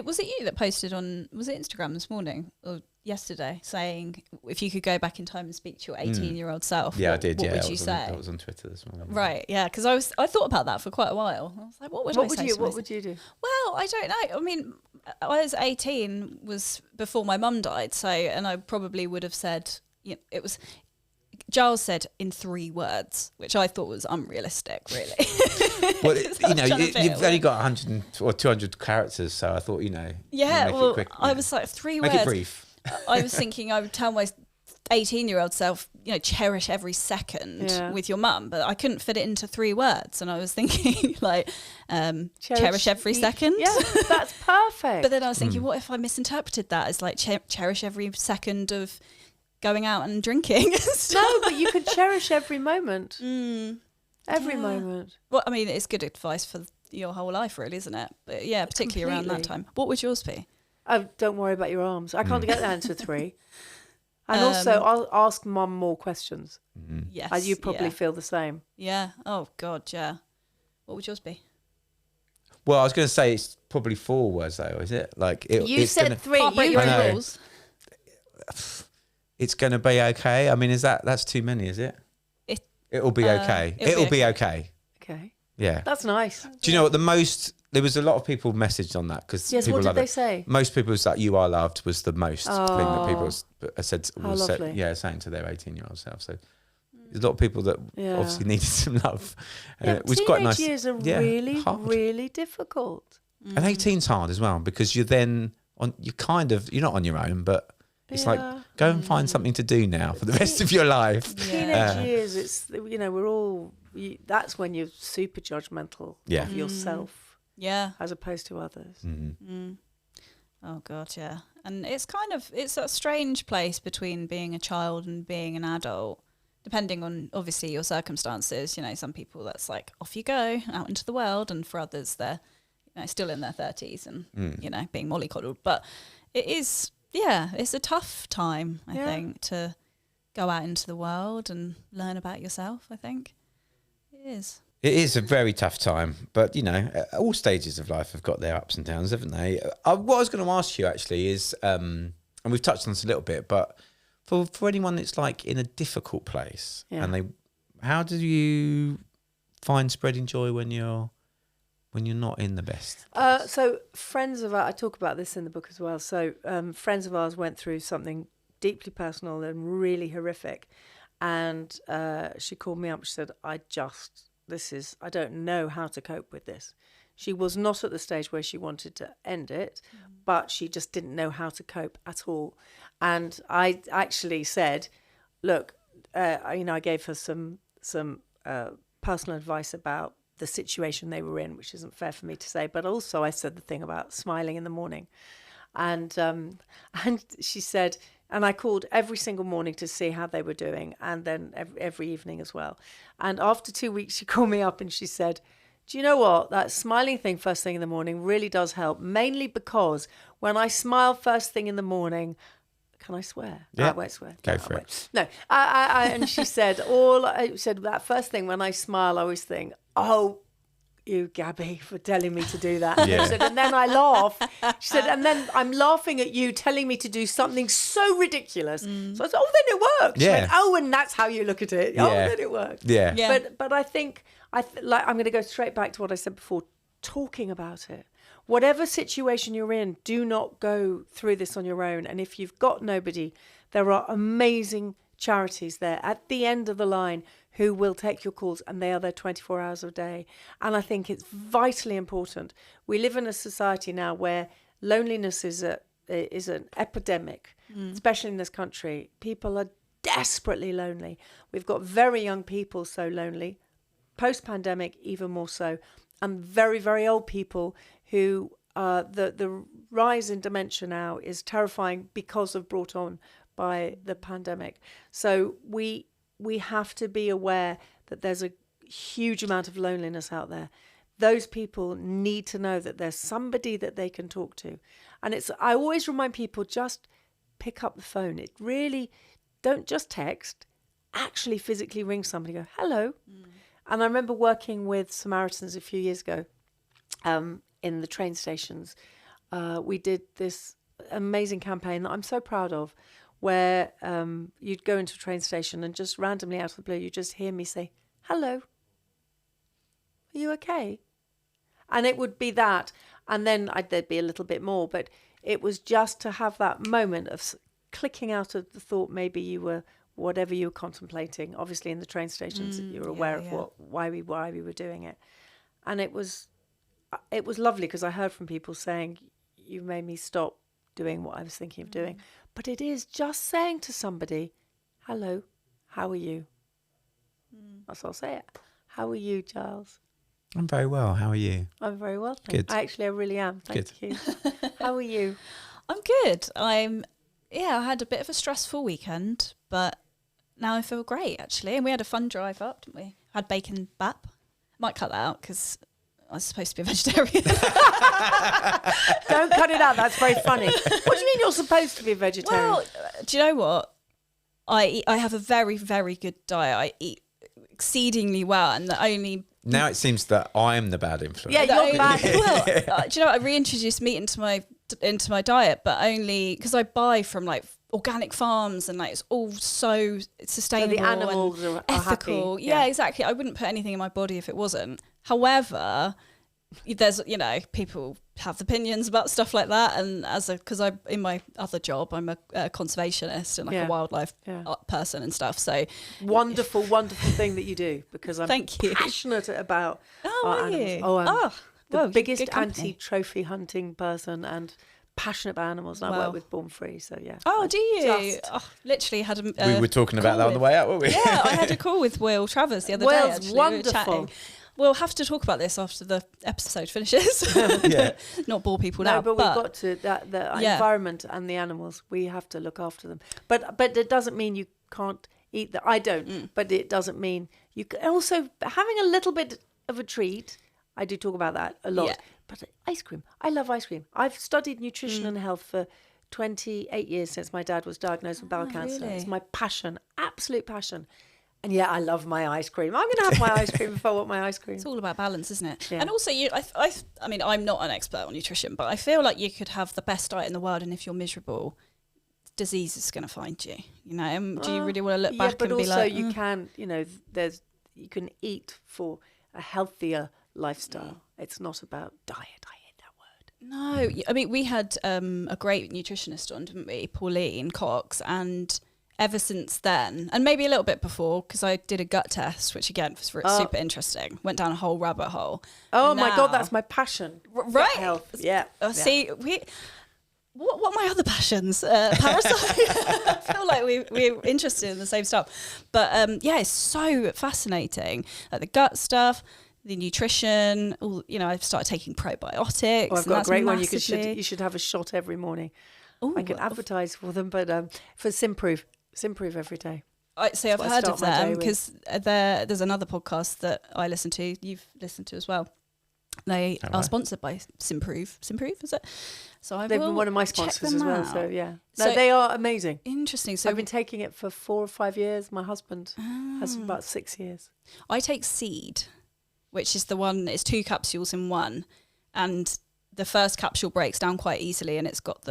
Was it you that posted on, was it Instagram this morning or yesterday, saying if you could go back in time and speak to your 18-year-old self, I did. What would you say? That was on Twitter this morning. Right, yeah, because I thought about that for quite a while. I was like, what would I say to myself? What would you do? Well, I don't know. I mean, I was 18 was before my mum died, and I probably would have said, it was. Giles said in 3 words, which I thought was unrealistic, really. Well, you've only got 100 or 200 characters, so I thought, Yeah, well, I was like 3 words. Make it brief. I was thinking I would tell my 18-year-old self, cherish every second with your mum, but I couldn't fit it into 3 words, and I was thinking cherish every second. Yeah, that's perfect. But then I was thinking, what if I misinterpreted that as like cherish every second of going out and drinking? No, but you can cherish every moment. Every moment. Well, I mean, it's good advice for your whole life, really, isn't it? But yeah, particularly around that time. What would yours be? Oh, don't worry about your arms. I can't get down to 3. And also, I'll ask Mum more questions. Yes. And you probably feel the same. Yeah. Oh, God, yeah. What would yours be? Well, I was going to say it's probably 4 words, though, is it? You said 3. Can't break your own rules. It's going to be okay. I mean, that's too many, is it? It'll be okay. It'll be okay. Okay. Yeah. That's nice. Do you know what there was a lot of people messaged on that because yes, people what did they say? Most people was like, "You Are Loved" was the most thing that people said. Lovely. Saying to their 18-year-old self. So there's a lot of people that obviously needed some love. It was quite nice. Teenage years are really, really difficult. And 18's hard as well because you're then you're not on your own, but it's like go and find something to do now for the rest of your life. Teenage years, it's we're all. That's when you're super judgmental of yourself, as opposed to others. Oh God, yeah. And it's a strange place between being a child and being an adult, depending on obviously your circumstances. Some people that's like off you go out into the world, and for others they're still in their 30s and being mollycoddled. But it is. Yeah, it's a tough time, I think, to go out into the world and learn about yourself, I think. It is. It is a very tough time, but, all stages of life have got their ups and downs, haven't they? What I was going to ask you, actually, is, and we've touched on this a little bit, but for anyone that's, in a difficult place, and how do you find spreading joy when you're not in the best? So friends of ours, I talk about this in the book as well. So friends of ours went through something deeply personal and really horrific. And she called me up. She said, I don't know how to cope with this. She was not at the stage where she wanted to end it, but she just didn't know how to cope at all. And I actually said, look, I gave her some personal advice about the situation they were in, which isn't fair for me to say, but also I said the thing about smiling in the morning, and she said, and I called every single morning to see how they were doing, and then every evening as well. And after 2 weeks, she called me up and she said, do you know what, that smiling thing first thing in the morning really does help, mainly because when I smile first thing in the morning, can I swear? Yeah. I won't swear. Go for it. No. And she said, that first thing when I smile, I always think, oh, you, Gabby, for telling me to do that. Yeah. She said, and then I laugh. She said, and then I'm laughing at you telling me to do something so ridiculous. So I said, oh, then it worked. She went, oh, and that's how you look at it. Oh, then it worked. Yeah. But I think, I'm going to go straight back to what I said before, talking about it. Whatever situation you're in, do not go through this on your own. And if you've got nobody, there are amazing charities there at the end of the line who will take your calls, and they are there 24 hours a day. And I think it's vitally important. We live in a society now where loneliness is an epidemic, especially in this country. People are desperately lonely. We've got very young people so lonely, post-pandemic even more so, and very, very old people who the rise in dementia now is terrifying because of brought on by the pandemic. So we have to be aware that there's a huge amount of loneliness out there. Those people need to know that there's somebody that they can talk to. And I always remind people, just pick up the phone. It really don't just text, actually physically ring somebody, go, hello. And I remember working with Samaritans a few years ago in the train stations. We did this amazing campaign that I'm so proud of, where you'd go into a train station and just randomly out of the blue, you just hear me say, hello, are you okay? And it would be that. And then there'd be a little bit more, but it was just to have that moment of clicking out of the thought maybe you were, whatever you were contemplating, obviously in the train stations, you were aware of why we were doing it. And it was lovely because I heard from people saying, you made me stop doing what I was thinking of doing. But it is just saying to somebody, hello, how are you? That's what I'll say it. How are you, Giles? I'm very well. How are you? I'm very well, thanks. Good. I really am. Thank you. How are you? I'm good. I had a bit of a stressful weekend, but now I feel great, actually. And we had a fun drive up, didn't we? Had bacon bap. Might cut that out because I was supposed to be a vegetarian. Don't cut it out. That's very funny. What do you mean you're supposed to be a vegetarian? Well, do you know what? I have a very, very good diet. I eat exceedingly well, and the only... Now it seems that I'm the bad influence. Yeah, you're bad. Well, do you know what? I reintroduced meat into my diet, but only because I buy from like organic farms and like it's all so sustainable. So the animals are ethical. happy. Yeah, exactly. I wouldn't put anything in my body if it wasn't. However, there's people have opinions about stuff like that, and because I in my other job I'm a conservationist and like a wildlife person and stuff. So wonderful thing that you do, because I'm passionate about our animals. The biggest anti-trophy hunting person and passionate about animals, and I work with Born Free, so yeah. Oh, do you? Literally had a we were talking about that on the way out, weren't we? Yeah, I had a call with Will Travers the other day. Actually. Wonderful. We were we'll have to talk about this after the episode finishes. Not bore people now. But we've got to the environment and the animals. We have to look after them. But it doesn't mean you can't eat them. I don't. But it doesn't mean you can also having a little bit of a treat. I do talk about that a lot. Yeah. But ice cream. I love ice cream. I've studied nutrition and health for 28 years since my dad was diagnosed with bowel cancer. Really? It's my passion, absolute passion. And yeah, I love my ice cream. I'm going to have my ice cream if I want my ice cream. It's all about balance, isn't it? Yeah. And also, I mean, I'm not an expert on nutrition, but I feel like you could have the best diet in the world, and if you're miserable, disease is going to find you. Do you really want to look back and be like... but also you can, you can eat for a healthier lifestyle. It's not about diet. I hate that word. No, I mean, we had a great nutritionist on, didn't we? Pauline Cox, and... ever since then, and maybe a little bit before, because I did a gut test, which again was super interesting. Went down a whole rabbit hole. Oh my God, that's my passion. Right? Health. Yeah. See, what are my other passions? Parasite. I feel like we're interested in the same stuff. But it's so fascinating. Like the gut stuff, the nutrition. I've started taking probiotics. I've got a great one. You should have a shot every morning. Ooh, I can advertise for them, but for Simprove every day. So I've heard of them because there's another podcast that I listen to. You've listened to as well. They are sponsored by Simprove. Simprove, is it? So they've been one of my sponsors as well. So yeah, they are amazing. Interesting. So I've been taking it for 4 or 5 years. My husband has about 6 years. I take Seed, which is the one. It's 2 capsules in one, and the first capsule breaks down quite easily, and it's got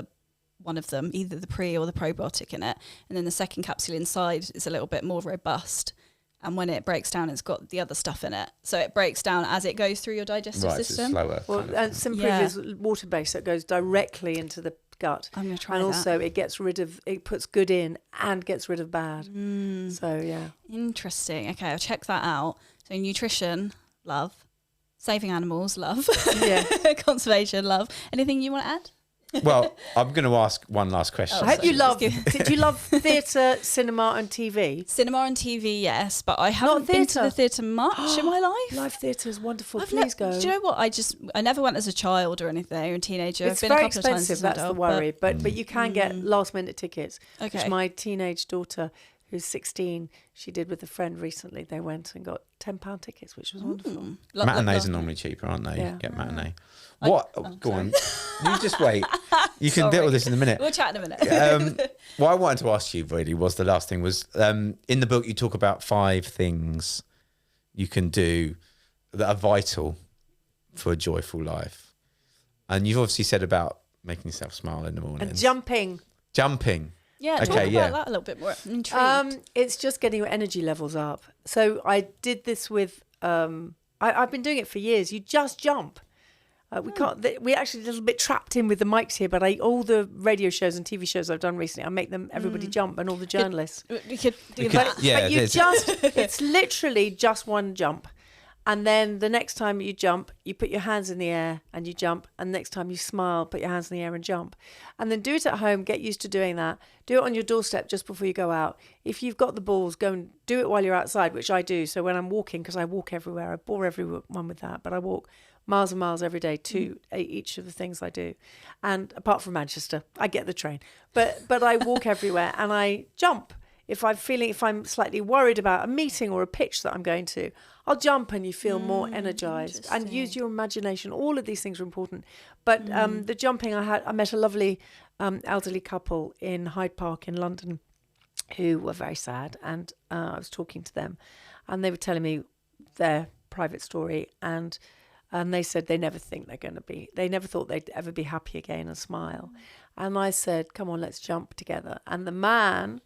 one of them, either the pre or the probiotic in it, and then the second capsule inside is a little bit more robust, and when it breaks down it's got the other stuff in it, so it breaks down as it goes through your digestive system. Slower. Well, and Simprove is water based, so it goes directly into the gut. I'm going to try and that. Also it puts good in and gets rid of bad. So yeah, interesting. Okay, I'll check that out. So nutrition, love. Saving animals, love. Yeah. Conservation, love. Anything you want to add? Well, I'm going to ask one last question. I hope you love. Did you love theatre, cinema, and TV? Cinema and TV, yes, but I haven't been to the theatre much in my life. Live theatre is wonderful. Please go. Do you know what? I never went as a child or anything, or a teenager. It's I've been very a couple expensive. Of times that's the worry. But you can get last minute tickets. Okay. Which my teenage daughter, who's 16, she did with a friend recently. They went and got £10 tickets, which was wonderful. Matinees are normally cheaper, aren't they? Yeah. Get matinee. What? Go on. You just wait. You can deal with this in a minute. We'll chat in a minute. What I wanted to ask you really was the last thing was in the book you talk about 5 things you can do that are vital for a joyful life. And you've obviously said about making yourself smile in the morning. And jumping. Yeah, talk about that a little bit more. I'm intrigued. It's just getting your energy levels up. So I did this with, I've been doing it for years. You just jump. We're actually a little bit trapped in with the mics here, but all the radio shows and TV shows I've done recently, I make everybody jump, and all the journalists. We could do But that. it's literally just one jump. And then the next time you jump, you put your hands in the air and you jump. And next time you smile, put your hands in the air and jump. And then do it at home. Get used to doing that. Do it on your doorstep just before you go out. If you've got the balls, go and do it while you're outside, which I do. So when I'm walking, because I walk everywhere, I bore everyone with that. But I walk miles and miles every day to each of the things I do. And apart from Manchester, I get the train. But I walk everywhere and I jump. If I'm slightly worried about a meeting or a pitch that I'm going to, I'll jump and you feel more energized, and use your imagination. All of these things are important. But the jumping, I met a lovely elderly couple in Hyde Park in London who were very sad, and I was talking to them and they were telling me their private story, and they said they never thought they'd ever be happy again and smile. And I said, come on, let's jump together. And the man,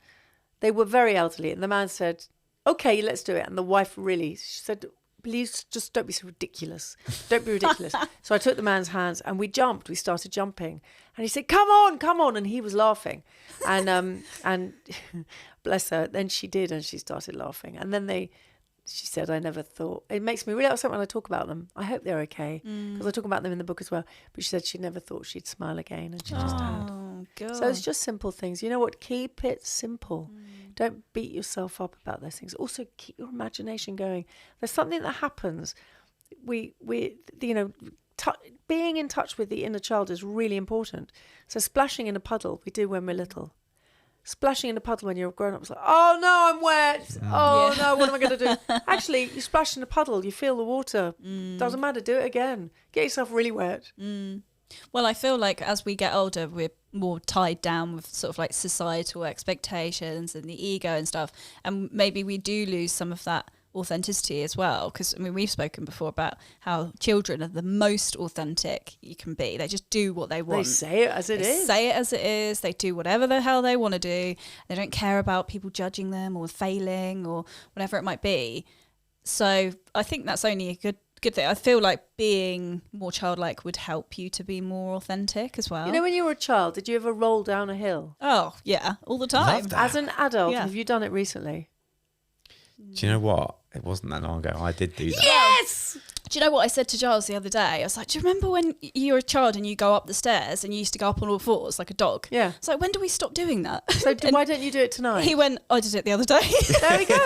they were very elderly, and the man said, okay, let's do it. And the wife she said, please just don't be so ridiculous. Don't be ridiculous. So I took the man's hands and we jumped. We started jumping. And he said, come on. And he was laughing. And bless her, then she did, and she started laughing. And then she said, I never thought. It makes me really upset when I talk about them. I hope they're okay, because I talk about them in the book as well. But she said she never thought she'd smile again, and she just had. God. So it's just simple things. You know what? Keep it simple. Don't beat yourself up about those things. Also, keep your imagination going. There's something that happens. Being in touch with the inner child is really important. So splashing in a puddle, we do when we're little. Splashing in a puddle when you're a grown up is like, oh no, I'm wet. Oh no, what am I going to do? Actually, you splash in a puddle, you feel the water. Doesn't matter, do it again. Get yourself really wet. Well, I feel like as we get older, we're more tied down with sort of like societal expectations and the ego and stuff. And maybe we do lose some of that authenticity as well. Because, I mean, we've spoken before about how children are the most authentic you can be. They just do what they want. They say it as it is. Say it as it is. They do whatever the hell they want to do. They don't care about people judging them or failing or whatever it might be. So I think that's only a good thing. I feel like being more childlike would help you to be more authentic as well. You know, when you were a child, did you ever roll down a hill? Oh, yeah, all the time. Love that. As an adult, Yeah. have you done it recently? Do you know what? It wasn't that long ago. I did do that. Yes! Do you know what I said to Giles the other day? I was like, do you remember when you were a child and you go up the stairs and you used to go up on all fours like a dog? Yeah. It's like, when do we stop doing that? So why don't you do it tonight? He went, I did it the other day. There we go.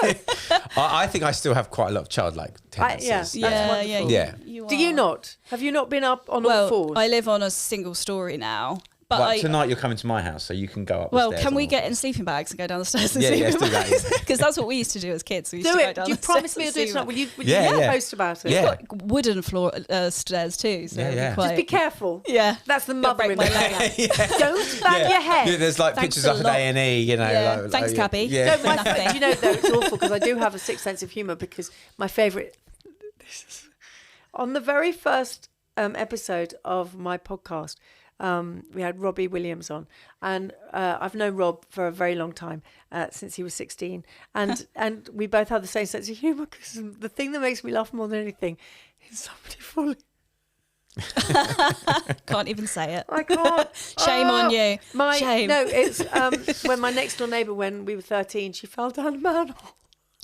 I think I still have quite a lot of childlike tendencies. That's wonderful. Yeah. Do you not? Have you not been up on all Well, fours? I live on a single story now. But Well, tonight you're coming to my house, so you can go up the well, stairs. can we on get all in sleeping bags and go down the stairs and Yeah, sleep? let's do that. Because that's what we used to do as kids. We used do to go it. down Do you the promise stairs me you'll and do it sleep. tonight? Will you Yeah. post about it? Yeah. Got wooden floor stairs too. So Yeah, it'll be yeah. quite, Just be careful. Yeah. That's the Don't mother break in my me. leg. Don't bang your head. Yeah, there's like Thanks pictures a of lot. A&E, you know. Yeah. Like, Thanks, Gaby. Yeah. No, my Nothing. do you know though it's awful because I do have a sick sense of humour because my favourite. On the very first episode of my podcast, we had Robbie Williams on, and I've known Rob for a very long time, since he was 16, and we both have the same sense of humour because the thing that makes me laugh more than anything is somebody falling. Can't even say it. I can't. Shame on you. Shame. No, it's when my next door neighbour, when we were 13, she fell down a manhole.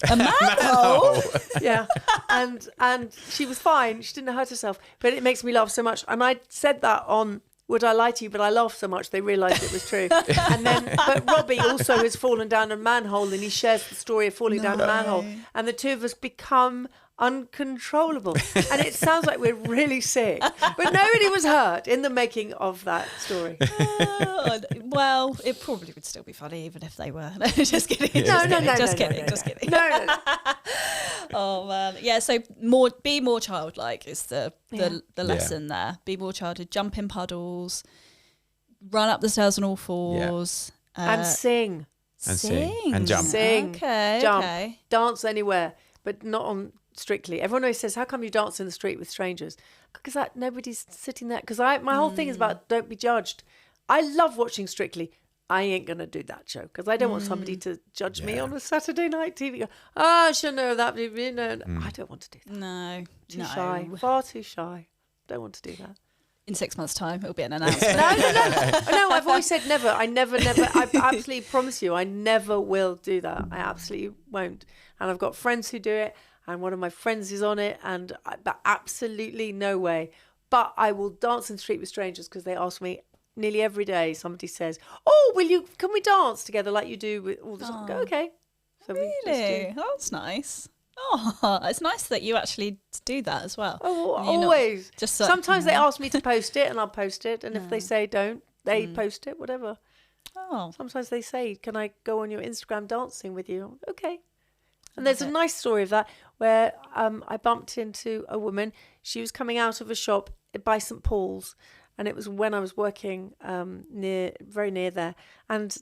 A manhole? Yeah, and she was fine. She didn't hurt herself, but it makes me laugh so much. And I said that on Would I Lie to You, but I laughed so much they realised it was true. And then, but Robbie also has fallen down a manhole, and he shares the story of falling down a manhole. And the two of us become uncontrollable. And it sounds like we're really sick. But nobody was hurt in the making of that story. Well, it probably would still be funny even if they were. Just kidding. No. Just kidding. No. Oh man, yeah. So be more childlike is the lesson there. Be more childhood. Jump in puddles. Run up the stairs on all fours. And sing. And sing. And jump. Sing. Okay. Jump. Okay. Dance anywhere, but not on Strictly. Everyone always says, how come you dance in the street with strangers? Because nobody's sitting there. Because my whole thing is about don't be judged. I love watching Strictly. I ain't going to do that show because I don't want somebody to judge me on a Saturday night TV. Go, I should know that. I don't want to do that. No. Too shy. Far too shy. Don't want to do that. In 6 months' time, it'll be an announcement. No, I've always said never. I never. I absolutely promise you, I never will do that. I absolutely won't. And I've got friends who do it, and one of my friends is on it, but absolutely no way. But I will dance in the street with strangers because they ask me nearly every day. Somebody says, "Oh, can we dance together like you do with all the?" I go, okay. So really? That's nice. Oh, it's nice that you actually do that as well. Oh, always. Just sometimes they ask me to post it, and I'll post it. And if they say don't, they post it. Whatever. Oh. Sometimes they say, "Can I go on your Instagram dancing with you?" Okay. And there's a nice story of that where I bumped into a woman. She was coming out of a shop by St. Paul's, and it was when I was working very near there. And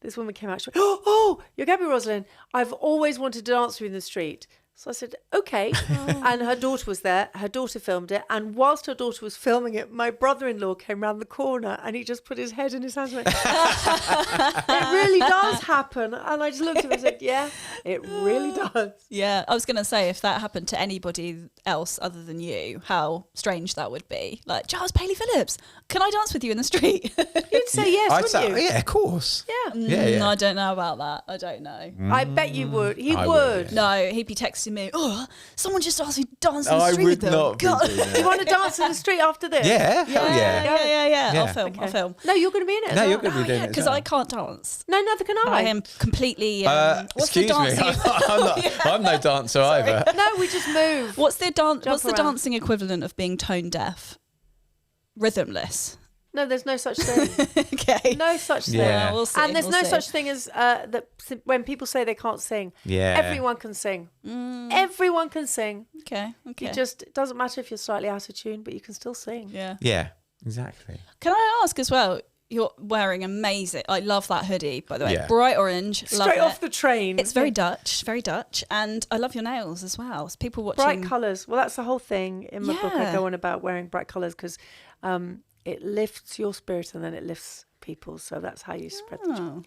this woman came out. She went, "Oh, you're Gaby Roslin. I've always wanted to dance with you in the street." So I said, okay. And her daughter was there. Her daughter filmed it. And whilst her daughter was filming it, my brother-in-law came round the corner and he just put his head in his hands and went, it really does happen. And I just looked at him and said, yeah, it really does. Yeah, I was going to say, if that happened to anybody else other than you, how strange that would be. Like, Giles Paley Phillips, can I dance with you in the street? You'd say yes, wouldn't you? Yeah, of course. Yeah. I don't know about that. I don't know. I bet you would. He I would. would. No, he'd be texting me, someone just asked me to dance in the street with them. I would not be doing that. You want to dance in the street after this? Yeah, hell yeah. Yeah. I'll film. No, you're going to be in it. No, as you're well. going to be doing it. Because I can't dance. No, neither can I am completely. What's the excuse me, dancing? I'm no dancer either. No, we just move. What's the around. dancing equivalent of being tone deaf? Rhythmless. No, there's no such thing. Okay. No such thing. Yeah. We'll see. And there's we'll no see. such thing as that when people say they can't sing. Yeah. Everyone can sing. Everyone can sing. Okay. It doesn't matter if you're slightly out of tune, but you can still sing. Yeah. Yeah, exactly. Can I ask as well? You're wearing amazing. I love that hoodie, by the way. Yeah. Bright orange. Love Straight it. off the train. It's very Dutch, and I love your nails as well. So people watching. bright colours. Well, that's the whole thing in my book. I Yeah. go on about wearing bright colours because it lifts your spirit and then it lifts people's. So that's how you spread the joy. Oh,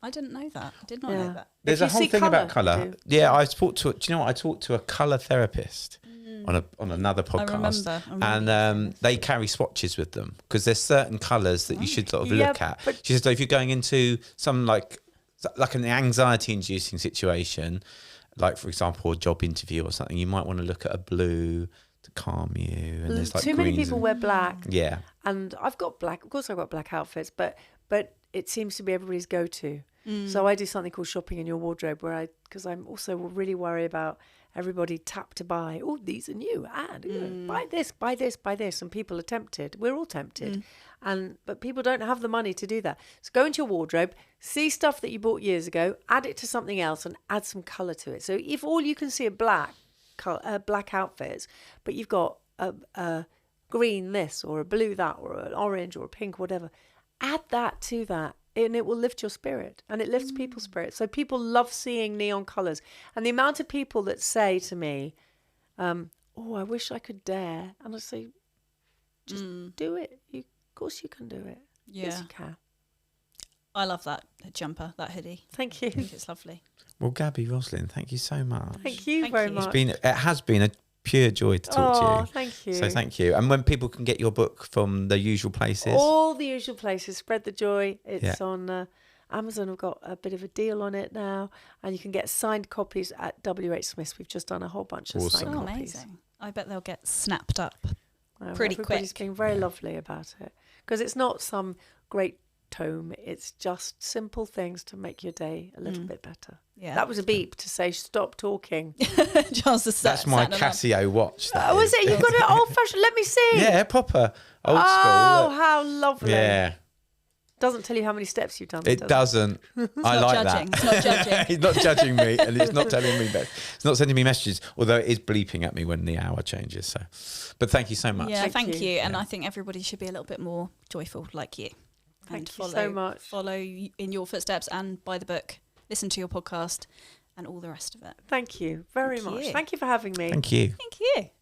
I didn't know that. I did not know that. There's If a you whole see thing about colour, colour. do. Yeah, I talked to. Do you know what? I talked to a colour therapist on another podcast, I remember and they carry swatches with them because there's certain colours that you should sort of Yeah, look at. but- She says, so if you're going into some like an anxiety-inducing situation, like for example a job interview or something, you might want to look at a blue to calm you. And there's like Too many greens people and- wear black. Yeah. And I've got black. Of course, I've got black outfits, but it seems to be everybody's go-to. So I do something called shopping in your wardrobe, because I'm also really worried about everybody tap to buy. Oh, these are new, and buy this, buy this, buy this, and people are tempted. We're all tempted, but people don't have the money to do that. So go into your wardrobe, see stuff that you bought years ago, add it to something else, and add some colour to it. So if all you can see are black outfits, but you've got a green this or a blue that or an orange or a pink, whatever, add that to that. And it will lift your spirit, and it lifts people's spirit. So people love seeing neon colours. And the amount of people that say to me, oh, I wish I could dare. And I say, just do it. Of course you can do it. Yeah. Yes, you can. I love that jumper, that hoodie. Thank you. I think it's lovely. Well, Gaby Roslin, thank you so much. Thank you Thank very you. much. It has been a pure joy to talk to you. Thank you. So thank you. And when people can get your book from the usual places. All the usual places. Spread the Joy. It's Yeah. on Amazon. I've got a bit of a deal on it now. And you can get signed copies at WH Smith's. We've just done a whole bunch of Awesome. signed Oh, copies. amazing. I bet they'll get snapped up. Pretty Everybody's quick. been very lovely about it. Because it's not some great tome. It's just simple things to make your day a little bit better. Yeah. That was a beep to say stop talking. Charles is That's my Casio watch. That Was it? You got it old fashioned? Let me see. Yeah, proper old school. Oh, Look. how lovely. Yeah. Doesn't tell you how many steps you've done. It doesn't. I like judging. that. It's not judging. He's not judging me, and he's not telling me that. It's not sending me messages, although it is bleeping at me when the hour changes. So, but thank you so much. Yeah, thank you. you. And I think everybody should be a little bit more joyful like you. Thank you so much. Follow in your footsteps and buy the book, listen to your podcast, and all the rest of it. Thank you very much. you. Thank you for having me. Thank you. Thank you.